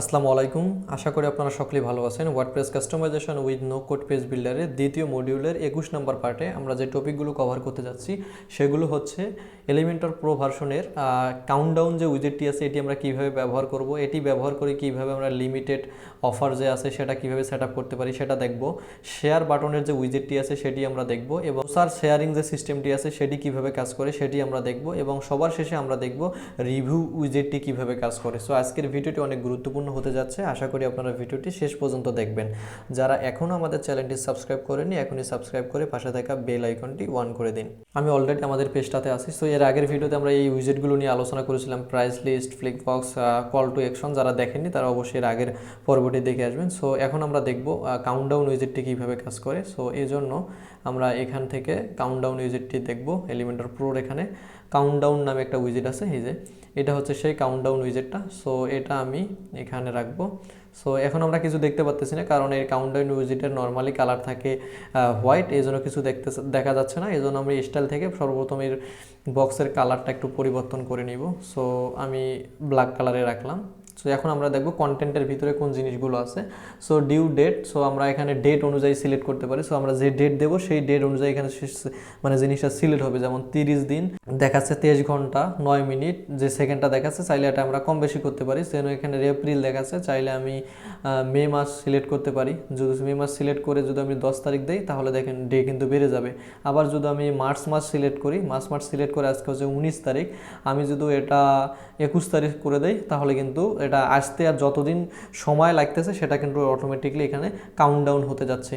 আসসালামু আলাইকুম। আশা করি আপনারা সকলেই ভালো আছেন। WordPress customization with no code page বিল্ডারের দ্বিতীয় মডিউলের 21 নম্বর পার্টে আমরা যে টপিকগুলো কভার করতে যাচ্ছি সেগুলো হচ্ছে এলিমেন্টর প্রো ভার্সনের কাউন্টডাউন যে উইজেটটি আছে এটি আমরা কীভাবে ব্যবহার করব, এটি ব্যবহার করে কীভাবে আমরা লিমিটেড অফার যে আছে সেটা কীভাবে সেট আপ করতে পারি সেটা দেখব। শেয়ার বাটনের যে উইজেটটি আছে সেটি আমরা দেখব এবং শেয়ারিং যে সিস্টেমটি আছে সেটি কীভাবে কাজ করে সেটি আমরা দেখব এবং সবার শেষে আমরা দেখব রিভিউ উইজেটটি কীভাবে কাজ করে। সো আজকের ভিডিওটি অনেক গুরুত্বপূর্ণ হতে যাচ্ছে। আশা করি আপনারা ভিডিওটি শেষ পর্যন্ত দেখবেন। যারা এখনও আমাদের চ্যানেলটি সাবস্ক্রাইব করেনি এখনই সাবস্ক্রাইব করে পাশে থাকা বেল আইকনটি অন করে দিন। আমি অলরেডি আমাদের পেজটাতে আছি। সো এর আগের ভিডিওতে আমরা এই উইজেটগুলো নিয়ে আলোচনা করেছিলাম, price list, flip box, call to action. যারা দেখেননি তারা অবশ্যই এর আগের পর্বটি দেখে আসবেন। সো এখন আমরা দেখব কাউন্টডাউন উইজেটটি কীভাবে কাজ করে। সো এই জন্য আমরা এখান থেকে কাউন্টডাউন উইজেটটি দেখব। এলিমেন্টর প্রোর এখানে কাউন্টডাউন নামে একটা উইজেট আছে, এই যে এটা হচ্ছে সেই কাউন্টডাউন উইজেটটা। সো এটা আমি এখানে রাখবো। সো এখন আমরা কিছু দেখতে পাচ্ছি না, কারণ এই কাউন্টডাউন উইজেটের নর্মালি কালার থাকে হোয়াইট, এই জন্য কিছু দেখা যাচ্ছে না। এই জন্য আমি স্টাইল থেকে সর্বপ্রথম এর বক্সের কালারটা একটু পরিবর্তন করে নিব। সো আমি ব্ল্যাক কালারে রাখলাম। সো এখন আমরা দেখব কন্টেন্টের ভিতরে কোন জিনিসগুলো আছে। সো ডিউ ডেট, সো আমরা এখানে ডেট অনুযায়ী সিলেক্ট করতে পারি। সো আমরা যে ডেট দেবো সেই ডেট অনুযায়ী এখানে মানে জিনিসটা সিলেক্ট হবে। যেমন 30 দিন দেখাচ্ছে, 23 ঘন্টা 9 মিনিট যে সেকেন্ডটা দেখাচ্ছে, চাইলে এটা আমরা কম বেশি করতে পারি। সেজন্য এখানে এপ্রিল দেখাচ্ছে, চাইলে আমি মে মাস সিলেক্ট করতে পারি। যদি মে মাস সিলেক্ট করে যদি আমি 10 তারিখ দিই তাহলে দেখেন ডে কিন্তু বেড়ে যাবে। আবার যদি আমি মার্চ মাস সিলেক্ট করি, মার্চ সিলেক্ট করে আজকে হচ্ছে 19 তারিখ, আমি যদি এটা 21 তারিখ করে দেই তাহলে কিন্তু এটা আসতে আর যতদিন সময় লাগতেছে সেটা কিন্তু অটোমেটিকলি এখানে কাউন্টডাউন হতে যাচ্ছে।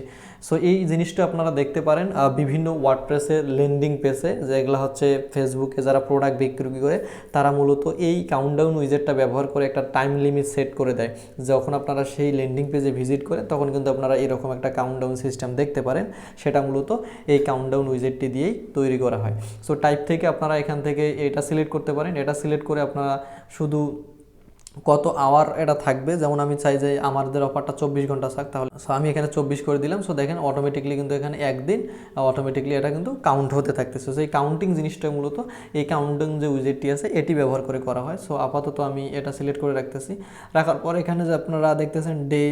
সো এই জিনিসটা আপনারা দেখতে পারেন বিভিন্ন ওয়ার্ডপ্রেসের লেন্ডিং পেজে, যেগুলো হচ্ছে ফেসবুকে যারা প্রোডাক্ট বিক্রি করে তারা মূলত এই কাউন্টডাউন উইজেটটা ব্যবহার করে একটা টাইম লিমিট সেট করে দেয়। যখন আপনারা সেই লেন্ডিং পেজে ভিজিট করেন তখন কিন্তু আপনারা এরকম একটা কাউন্টডাউন সিস্টেম দেখতে পারেন। সেটা মূলত এই কাউন্টডাউন উইজেটটি দিয়েই তৈরি করা হয়। সো টাইপ থেকে আপনারা এখান থেকে এটা সিলেক্ট করতে পারেন। এটা সিলেক্ট করে আপনারা শুধু কত আওয়ার এটা থাকবে, যেমন আমি চাই যে আমাদের অফারটা 24 ঘন্টা থাক, তাহলে সো আমি এখানে 24 করে দিলাম। সো দেখেন অটোমেটিকলি কিন্তু এখানে একদিন অটোমেটিকলি এটা কিন্তু কাউন্ট হতে থাকতেছে। সো এই কাউন্টিং জিনিসটা মূলত এই কাউন্টিং যে উইজেটটি আছে এটি ব্যবহার করে করা হয়। সো আপাতত আমি এটা সিলেক্ট করে রাখতেছি। রাখার পর এখানে যে আপনারা দেখতেছেন day,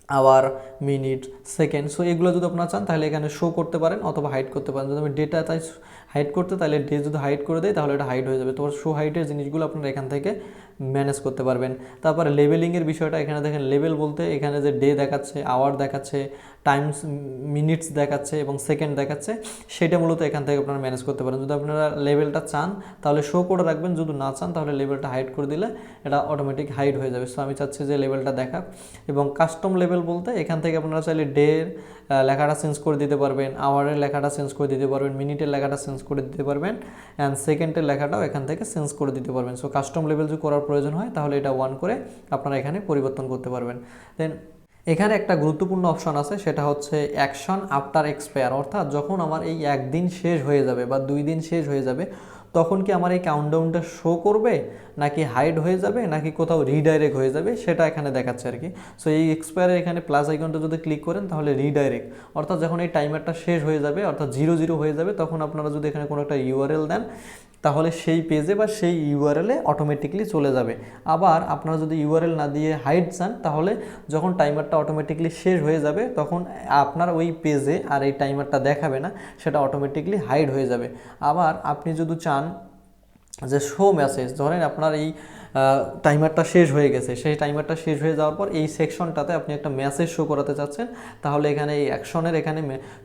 hour, minute, second, so এগুলো যদি আপনারা চান তাহলে এখানে শো করতে পারেন অথবা হাইড করতে পারেন। যদি আমি ডেটা চাই হাইড করতে, তাহলে ডে যদি হাইড করে দেয় তাহলে এটা হাইড হয়ে যাবে। তো শো হাইডের জিনিসগুলো আপনারা এখান থেকে ম্যানেজ করতে পারবেন। তারপরে লেবেলিংয়ের বিষয়টা এখানে দেখেন, লেবেল বলতে এখানে যে ডে দেখাচ্ছে, আওয়ার দেখাচ্ছে, টাইমস, মিনিটস দেখাচ্ছে এবং সেকেন্ড দেখাচ্ছে, সেটা মূলত এখান থেকে আপনারা ম্যানেজ করতে পারেন। যদি আপনারা লেবেলটা চান তাহলে শো করে রাখবেন, যদি না চান তাহলে লেবেলটা হাইড করে দিলে এটা অটোমেটিক হাইড হয়ে যাবে। সো আমি চাচ্ছি যে লেবেলটা দেখাক। এবং কাস্টম লেবেল বলতে এখান থেকে আপনারা চাইলে ডের লেখাটা চেঞ্জ করে দিতে পারবেন, আওয়ারের লেখাটা চেঞ্জ করে দিতে পারবেন, মিনিটের লেখাটা চেঞ্জ করে দিতে পারবেন, অ্যান্ড সেকেন্ডের লেখাটাও এখান থেকে চেঞ্জ করে দিতে পারবেন। সো কাস্টম লেবেল যদি করার প্রয়োজন হয় তাহলে এটা অন করে আপনারা এখানে পরিবর্তন করতে পারবেন। দেন এখানে একটা গুরুত্বপূর্ণ অপশন আছে, সেটা হচ্ছে অ্যাকশন আফটার এক্সপায়ার, অর্থাৎ যখন আমার এই একদিন শেষ হয়ে যাবে বা 2 দিন শেষ হয়ে যাবে তখন কি আমার এই কাউন্টডাউনটা শো করবে, নাকি হাইড হয়ে যাবে, নাকি কোথাও রিডাইরেক্ট হয়ে যাবে, সেটা এখানে দেখাচ্ছে আর কি। সো এই এক্সপায়ারের এখানে প্লাস আইকনটা যদি ক্লিক করেন তাহলে রিডাইরেক্ট, অর্থাৎ যখন এই টাইমারটা শেষ হয়ে যাবে অর্থাৎ 0 হয়ে যাবে তখন আপনারা যদি এখানে কোনো একটা ইউআরএল দেন তাহলে সেই পেজে বা সেই ইউআরএলে অটোমেটিকলি চলে যাবে। আবার আপনারা যদি ইউআরএল না দিয়ে হাইড চান তাহলে যখন টাইমারটা অটোমেটিকলি শেষ হয়ে যাবে তখন আপনার ওই পেজে আর এই টাইমারটা দেখাবে না, সেটা অটোমেটিকলি হাইড হয়ে যাবে। আবার আপনি যদি চান যে শো মেসেজ, ধরেন আপনার এই টাইমারটা শেষ হয়ে গেছে, সেই টাইমারটা শেষ হয়ে যাওয়ার পর এই সেকশনটাতে আপনি একটা মেসেজ শো করাতে চাচ্ছেন, তাহলে এখানে এই অ্যাকশনের এখানে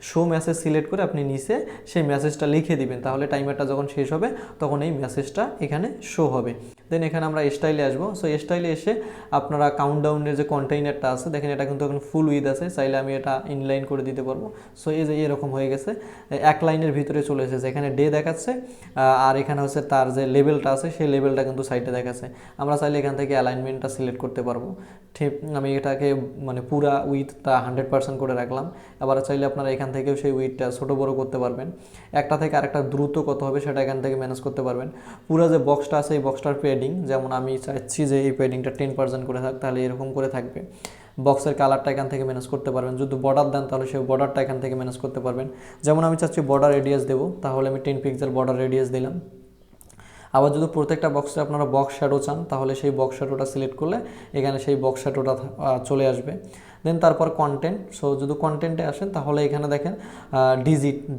শো মেসেজ সিলেক্ট করে আপনি নিচে সেই মেসেজটা লিখে দিবেন, তাহলে টাইমারটা যখন শেষ হবে তখন এই মেসেজটা এখানে শো হবে। দেন এখানে আমরা স্টাইলে আসবো। সো স্টাইলে এসে আপনারা কাউন্টডাউনের যে কন্টেইনারটা আছে দেখেন, এটা কিন্তু এখন ফুল উইথ আছে, চাইলে আমি এটা ইনলাইন করে দিতে পারবো। সো এই যে এরকম হয়ে গেছে, এক লাইনের ভিতরে চলে এসেছে। এখানে ডে দেখাচ্ছে আর এখানে হচ্ছে তার যে লেভেলটা আছে সেই লেভেলটা কিন্তু সাইডে দেখাচ্ছে। আমরা চাইলে এখান থেকে অ্যালাইনমেন্টটা সিলেক্ট করতে পারবো। ঠিক আমি এটাকে মানে পুরা উইথটা 100% করে রাখলাম। আবার চাইলে আপনারা এখান থেকেও সেই উইথটা ছোটো বড়ো করতে পারবেন। একটা থেকে আরেকটা দ্রুত কত হবে সেটা এখান থেকে ম্যানেজ করতে পারবেন। পুরো যে বক্সটা আছে এই বক্সটার পেডিং, যেমন আমি চাইছি যে এই পেডিংটা 10% করে থাক, তাহলে এরকম করে থাকবে। বক্সের কালারটা এখান থেকে ম্যানেজ করতে পারবেন। যদি বর্ডার দেন তাহলে সেই বর্ডারটা এখান থেকে ম্যানেজ করতে পারবেন। যেমন আমি চাচ্ছি বর্ডার রেডিয়াস দেবো, তাহলে আমি 10 পিক্সেল বর্ডার রেডিয়াস দিলাম। আবার যদি প্রত্যেকটা বক্সে আপনারা বক্স শ্যাডো চান তাহলে সেই বক্স শ্যাডোটা সিলেক্ট করলে এখানে সেই বক্স শ্যাডোটা চলে আসবে। দেন তারপর কন্টেন্ট, সো যদি কন্টেন্টে আসেন তাহলে এখানে দেখেন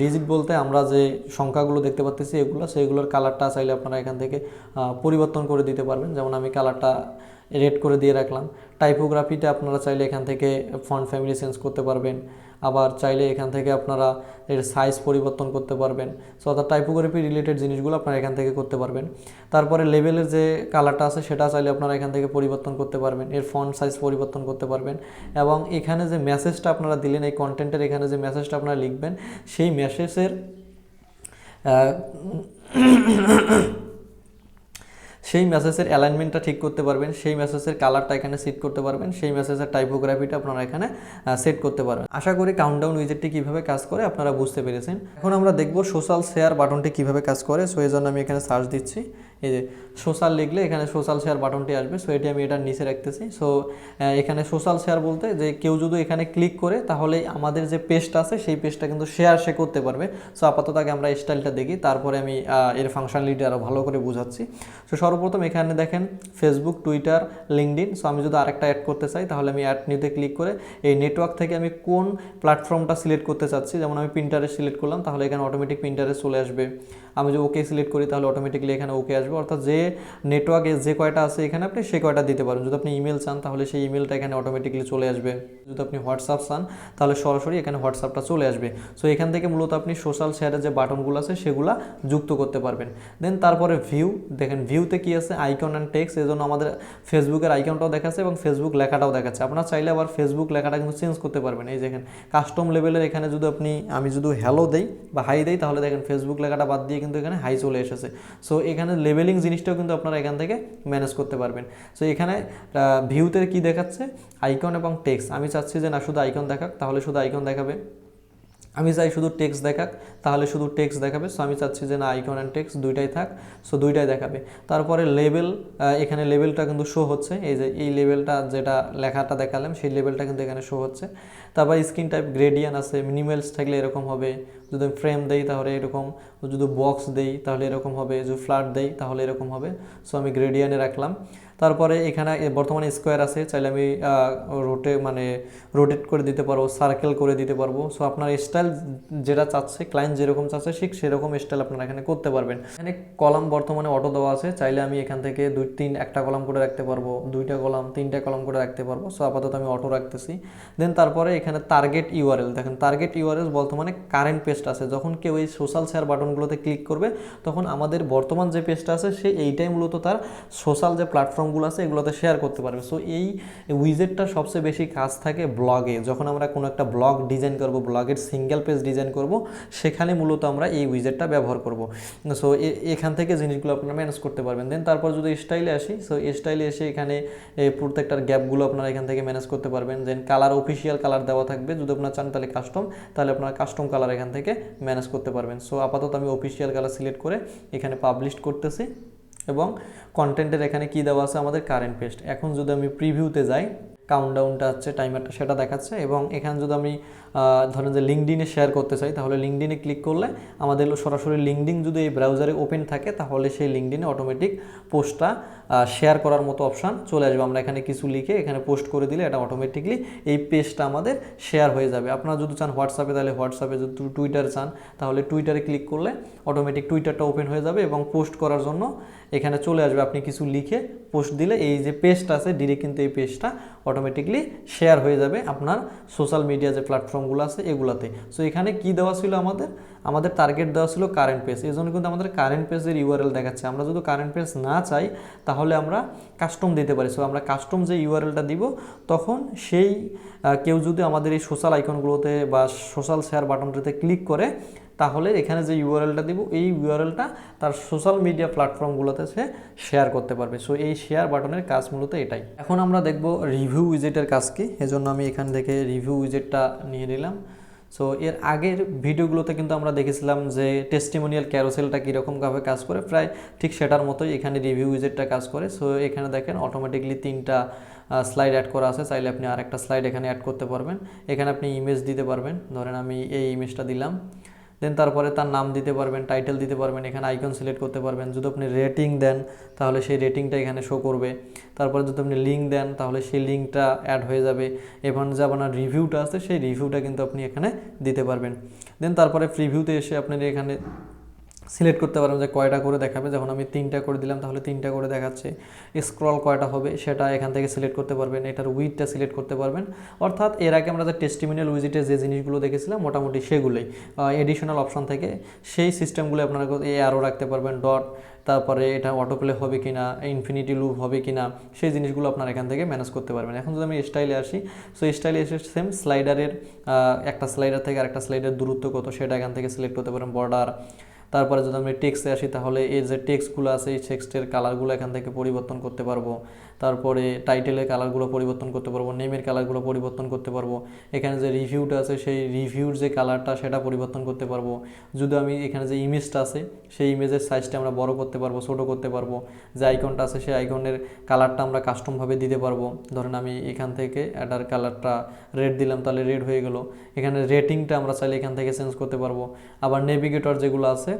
ডিজিট বলতে আমরা যে সংখ্যাগুলো দেখতে পাচ্ছি এগুলো, সেইগুলোর কালারটা চাইলে আপনারা এখান থেকে পরিবর্তন করে দিতে পারবেন। যেমন আমি কালারটা রেড করে দিয়ে রাখলাম। টাইপোগ্রাফিতে আপনারা চাইলে এখান থেকে ফন্ট ফ্যামিলি চেঞ্জ করতে পারবেন, আবার চাইলে এখান থেকে আপনারা এর সাইজ পরিবর্তন করতে পারবেন। সো অর্থাৎ টাইপোগ্রাফি রিলেটেড জিনিসগুলো আপনারা এখান থেকে করতে পারবেন। তারপরে লেভেলের যে কালারটা আছে সেটা চাইলে আপনারা এখান থেকে পরিবর্তন করতে পারবেন, এর ফন্ট সাইজ পরিবর্তন করতে পারবেন। এবং এখানে যে মেসেজটা আপনারা দিলেন, এই কন্টেন্টের এখানে যে মেসেজটা আপনারা লিখবেন সেই মেসেজের সেই মেসেজের অ্যালাইনমেন্টটা ঠিক করতে পারবেন, সেই মেসেজের কালারটা এখানে সেট করতে পারবেন, সেই মেসেজের টাইপোগ্রাফিটা আপনারা এখানে সেট করতে পারবেন। আশা করি কাউন্টডাউন উইজেটটি কীভাবে কাজ করে আপনারা বুঝতে পেরেছেন। এখন আমরা দেখব সোশ্যাল শেয়ার বাটনটি কীভাবে কাজ করে। সো এই জন্য আমি এখানে সার্চ দিচ্ছি, এই যে সোশ্যাল লিখলে এখানে সোশ্যাল শেয়ার বাটনটি আসবে। সো এটি আমি এটার নিচে রাখতেছি। সো এখানে সোশ্যাল শেয়ার বলতে যে কেউ যদি এখানে ক্লিক করে তাহলে আমাদের যে পেজটা আছে সেই পেজটা কিন্তু শেয়ার সে করতে পারবে। সো আপাতত আগে আমরা স্টাইলটা দেখি, তারপরে আমি এর ফাংশনালিটি আরও ভালো করে বোঝাচ্ছি। সো সর্বপ্রথম এখানে দেখেন ফেসবুক, টুইটার, লিঙ্কডইন। সো আমি যদি আরেকটা অ্যাড করতে চাই তাহলে আমি অ্যাড নিতে ক্লিক করে এই নেটওয়ার্ক থেকে আমি কোন প্ল্যাটফর্মটা সিলেক্ট করতে চাচ্ছি, যেমন আমি পিন্টারেস্ট সিলেক্ট করলাম তাহলে এখানে অটোমেটিক পিন্টারেস্ট চলে আসবে। আমি যদি ওকে সিলেক্ট করি তাহলে অটোমেটিকলি এখানে ওকে আসবে। অর্থাৎ যে নেটওয়ার্কে যে কয়টা আছে এখানে আপনি সেই কয়টা দিতে পারেন। যদি আপনি ইমেল চান তাহলে সেই ইমেলটা এখানে অটোমেটিকলি চলে আসবে। যদি আপনি হোয়াটসঅ্যাপ চান তাহলে সরাসরি এখানে হোয়াটসঅ্যাপটা চলে আসবে। সো এখান থেকে মূলত আপনি সোশ্যাল শেয়ারের যে বাটনগুলো আছে সেগুলা যুক্ত করতে পারবেন। দেন তারপরে ভিউ, দেখেন ভিউতে কি আছে আইকন অ্যান্ড টেক্সট। এই জন্য আমাদের ফেসবুকের আইকনটাও দেখাচ্ছে এবং ফেসবুক লেখাটাও দেখাচ্ছে। আপনারা চাইলে আবার ফেসবুক লেখাটা কিন্তু চেঞ্জ করতে পারবেন। এই দেখেন কাস্টম লেভেলের এখানে যদি আমি যদি হ্যালো দেই বা হাই দেই তাহলে দেখেন ফেসবুক লেখাটা বাদ দিয়ে কিন্তু এখানে হাই চলে এসেছে। সো এখানে লেভেলিং জিনিসটাও কিন্তু আপনারা এখান থেকে ম্যানেজ করতে পারবেন। সো এখানে ভিউতে কি দেখাচ্ছে আইকন এবং টেক্সট। আমি চাচ্ছি যে না শুধু আইকন দেখাক তাহলে শুধু আইকন দেখাবে, আমি চাই শুধু টেক্সট দেখাক তাহলে শুধু টেক্সট দেখাবে। সো আমি চাচ্ছি যে না আইকন অ্যান্ড টেক্সট দুইটাই থাক, সো দুইটাই দেখাবে। তারপরে লেভেল, এখানে লেভেলটা কিন্তু শো হচ্ছে, এই যে এই লেভেলটা যেটা লেখাটা দেখালাম সেই লেভেলটা কিন্তু এখানে শো হচ্ছে। তারপর স্ক্রিন টাইপ গ্রেডিয়ান আছে, মিনিমালস থাকলে এরকম হবে, যদি ফ্রেম দেই তাহলে এরকম, যদি বক্স দেই তাহলে এরকম হবে, যদি ফ্ল্যাট দেই তাহলে এরকম হবে। সো আমি গ্রেডিয়ানে রাখলাম। তারপরে এখানে বর্তমানে স্কোয়ার আছে, চাইলে আমি রোটেট করে দিতে পারবো, সার্কেল করে দিতে পারবো। সো আপনার স্টাইল যেটা চাচ্ছে, ক্লায়েন্ট যেরকম চাচ্ছে ঠিক সেরকম স্টাইল আপনারা এখানে করতে পারবেন। এখানে কলাম বর্তমানে অটো দেওয়া আছে, চাইলে আমি এখান থেকে একটা কলাম করে রাখতে পারবো, দুইটা কলাম, তিনটা কলাম করে রাখতে পারবো। সো আপাতত আমি অটো রাখতেছি। দেন তারপরে এখানে টার্গেট ইউআরএল, দেখেন টার্গেট ইউআরএল বর্তমানে কারেন্ট পেজটা আছে। যখন কেউ এই সোশ্যাল শেয়ার বাটনগুলোতে ক্লিক করবে তখন আমাদের বর্তমান যে পেজটা আছে সে এইটাই মূলত তার সোশ্যাল যে প্ল্যাটফর্মগুলো আছে এগুলোতে শেয়ার করতে পারবে। সো এই উইজেটটা সবচেয়ে বেশি কাজ থাকে ব্লগে। যখন আমরা কোনো একটা ব্লগ ডিজাইন করব, ব্লগের সিঙ্গেল পেজ ডিজাইন করব, সেখানে মূলত আমরা এই উইজেটটা ব্যবহার করব। সো এখান থেকে জিনিসগুলো আপনারা ম্যানেজ করতে পারবেন। দেন তারপর যদি স্টাইলে আসি, সো স্টাইলে এসে এখানে প্রত্যেকটার গ্যাপগুলো আপনারা এখান থেকে ম্যানেজ করতে পারবেন। দেন কালার অফিসিয়াল কালার দেওয়া থাকবে, যদি আপনারা চান তাহলে কাস্টম, তাহলে আপনারা কাস্টম কালার এখান থেকে ম্যানেজ করতে পারবেন। সো আপাতত আমি অফিসিয়াল কালার সিলেক্ট করে এখানে পাবলিশ করতেছি এবং কন্টেন্টের এখানে কি দেওয়া আছে আমাদের কারেন্ট পেজ। এখন যদি আমি প্রিভিউতে যাই, কাউন্টডাউনটা আছে, টাইমারটা সেটা দেখাচ্ছে। এবং এখানে যদি আমি ধরেন যে লিঙ্কডইনে শেয়ার করতে চাই তাহলে লিঙ্কডইনে ক্লিক করলে আমাদের সরাসরি লিঙ্কডইন যদি এই ব্রাউজারে ওপেন থাকে তাহলে সেই লিঙ্কডইনে অটোমেটিক পোস্টটা শেয়ার করার মতো অপশান চলে আসবে। আমরা এখানে কিছু লিখে এখানে পোস্ট করে দিলে এটা অটোমেটিকলি এই পেজটা আমাদের শেয়ার হয়ে যাবে। আপনারা যদি চান হোয়াটসঅ্যাপে তাহলে হোয়াটসঅ্যাপে, যদি টুইটার চান তাহলে টুইটারে ক্লিক করলে অটোমেটিক টুইটারটা ওপেন হয়ে যাবে এবং পোস্ট করার জন্য এখানে চলে আসবে। আপনি কিছু লিখে পোস্ট দিলে এই যে পেজটা আছে ডিরেক্ট কিন্তু এই পেজটা অটোমেটিকলি শেয়ার হয়ে যাবে আপনার সোশ্যাল মিডিয়া যে প্ল্যাটফর্মগুলো আছে এগুলাতে। সো এখানে কি দেওয়া ছিল আমাদের টার্গেট দেওয়া ছিল কারেন্ট পেজ, এই জন্য কিন্তু আমাদের কারেন্ট পেজের ইউআরএল দেখাচ্ছে। আমরা যদি কারেন্ট পেজ না চাই তাহলে আমরা কাস্টম দিতে পারি। সো আমরা কাস্টম যে ইউআরএলটা দিব তখন সেই কেউ যদি আমাদের এই সোশ্যাল আইকনগুলোতে বা সোশ্যাল শেয়ার বাটনটাতে ক্লিক করে তাহলে এখানে যে ইউআরএলটা দিব এই ইউআরএলটা তার সোশ্যাল মিডিয়া প্ল্যাটফর্মগুলোতে সে শেয়ার করতে পারবে। সো এই শেয়ার বাটনের কাজ মূলত এটাই। এখন আমরা দেখব রিভিউ উইজেটের কাজ কি, এজন্য আমি এখান থেকে রিভিউ উইজেটটা নিয়ে নিলাম। সো এর আগের ভিডিওগুলোতে কিন্তু আমরা দেখেছিলাম যে টেস্টিমোনিয়াল ক্যারোসেলটা কীরকমভাবে কাজ করে, প্রায় ঠিক সেটার মতোই এখানে রিভিউ উইজেটটা কাজ করে। সো এখানে দেখেন অটোমেটিকলি 3টা স্লাইড অ্যাড করা আছে, চাইলে আপনি আরেকটা স্লাইড এখানে অ্যাড করতে পারবেন। এখানে আপনি ইমেজ দিতে পারবেন, ধরেন আমি এই ইমেজটা দিলাম, দেন তারপরে তার নাম দিতে পারবেন, টাইটেল দিতে পারবেন, এখানে আইকন সিলেক্ট করতে পারবেন। যদি আপনি রেটিং দেন তাহলে সেই রেটিংটা এখানে শো করবে। তারপরে যদি আপনি লিঙ্ক দেন তাহলে সেই লিঙ্কটা অ্যাড হয়ে যাবে। এবং যে আপনার রিভিউটা আছে সেই রিভিউটা কিন্তু আপনি এখানে দিতে পারবেন। দেন তারপরে প্রিভিউতে এসে আপনি এখানে সিলেক্ট করতে পারবেন যে কয়টা করে দেখাবে। যখন আমি 3টা করে দিলাম তাহলে 3টা করে দেখাচ্ছে। স্ক্রল কয়টা হবে সেটা এখান থেকে সিলেক্ট করতে পারবেন, এটার উইডথটা সিলেক্ট করতে পারবেন। অর্থাৎ এর আগে আমরা যে টেস্টিমোনিয়াল উইজিটে যে জিনিসগুলো দেখেছিলাম মোটামুটি সেগুলোই এডিশনাল অপশন থেকে সেই সিস্টেমগুলো আপনারা আরও রাখতে পারবেন, ডট, তারপরে এটা অটোপ্লে হবে কিনা, ইনফিনিটি লুপ হবে কিনা, সেই জিনিসগুলো আপনারা এখান থেকে ম্যানেজ করতে পারবেন। এখন যদি আমি স্টাইলে আসি, সো স্টাইলে এসে সেম স্লাইডারের একটা স্লাইডার থেকে আরেকটা স্লাইডার দূরত্ব কত সেটা এখান থেকে সিলেক্ট করতে পারেন, বর্ডার। তারপরে যদি আমি টেক্সটে আসি তাহলে এই যে টেক্সটগুলো আছে এই টেক্সটের কালারগুলো এখান থেকে পরিবর্তন করতে পারবো। তারপরে টাইটেলের কালারগুলো পরিবর্তন করতে পারবো, নেমের কালারগুলো পরিবর্তন করতে পারবো। এখানে যে রিভিউটা আছে সেই রিভিউর যে কালারটা সেটা পরিবর্তন করতে পারবো। যদি আমি এখানে যে ইমেজটা আছে সেই ইমেজের সাইজটা আমরা বড় করতে পারবো, ছোটো করতে পারবো। যে আইকনটা আছে সেই আইকনের কালারটা আমরা কাস্টমভাবে দিতে পারবো। ধরেন আমি এখান থেকে এটার কালারটা রেড দিলাম তাহলে রেড হয়ে গেল। এখানে রেটিংটা আমরা চাইলে এখান থেকে চেঞ্জ করতে পারবো। আবার নেভিগেটর যেগুলো আছে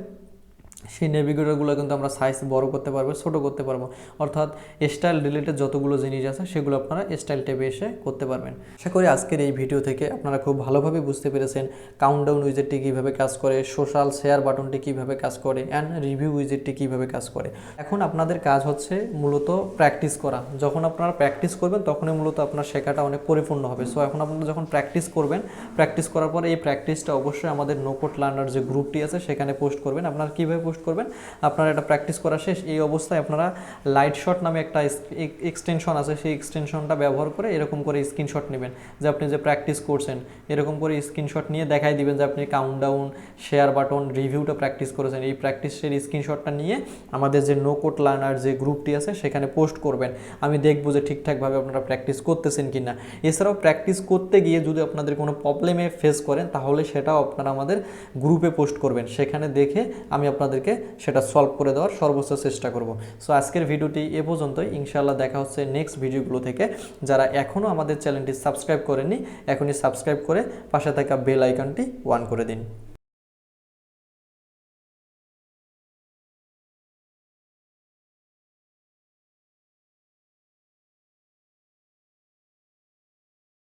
সেই নেভিগেটরগুলো কিন্তু আমরা সাইজ বড় করতে পারবো, ছোটো করতে পারবো। অর্থাৎ স্টাইল রিলেটেড যতগুলো জিনিস আছে সেগুলো আপনারা স্টাইল ট্যাবে এসে করতে পারবেন। আশা করি আজকের এই ভিডিও থেকে আপনারা খুব ভালোভাবে বুঝতে পেরেছেন কাউন্টডাউন উইজেটটি কীভাবে কাজ করে, সোশ্যাল শেয়ার বাটনটি কীভাবে কাজ করে, অ্যান্ড রিভিউ উইজেটটি কীভাবে কাজ করে। এখন আপনাদের কাজ হচ্ছে মূলত প্র্যাকটিস করা। যখন আপনারা প্র্যাকটিস করবেন তখনই মূলত আপনার শেখাটা অনেক পরিপূর্ণ হবে। সো এখন আপনারা যখন প্র্যাকটিস করবেন, প্র্যাকটিস করার পর এই প্র্যাকটিসটা অবশ্যই আমাদের নো কোড লার্নার যে গ্রুপটি আছে সেখানে পোস্ট করবেন। আপনারা কীভাবে পোস্ট করবেন, আপনারা এটা প্র্যাকটিস করা শেষ এই অবস্থায় আপনারা লাইট শট নামে একটা এক্সটেনশন আছে, সেই এক্সটেনশনটা ব্যবহার করে এরকম করে স্ক্রিনশট নেবেন যে আপনি যে প্র্যাকটিস করছেন, এরকম করে স্ক্রিনশট নিয়ে দেখাই দিবেন যে আপনি কাউন্টডাউন, শেয়ার বাটন, রিভিউটা প্র্যাকটিস করেছেন। এই প্র্যাকটিসের স্ক্রিনশটটা নিয়ে আমাদের যে নো কোড লার্নার যে গ্রুপটি আছে সেখানে পোস্ট করবেন। আমি দেখবো যে ঠিকঠাকভাবে আপনারা প্র্যাকটিস করতেছেন কি না। এছাড়াও প্র্যাকটিস করতে গিয়ে যদি আপনাদের কোনো প্রবলেমে ফেস করেন তাহলে সেটাও আপনারা আমাদের গ্রুপে পোস্ট করবেন, সেখানে দেখে আমি আপনাদেরকে সেটা সলভ করে দেওয়ার সর্বোচ্চ চেষ্টা করব। সো আজকের ভিডিওটি এ পর্যন্তই। ইনশাআল্লাহ দেখা হচ্ছে নেক্সট ভিডিওগুলো থেকে। যারা এখনও আমাদের চ্যানেলটি সাবস্ক্রাইব করেননি এখনই সাবস্ক্রাইব করে পাশে থাকা বেল আইকনটি অন করে দিন।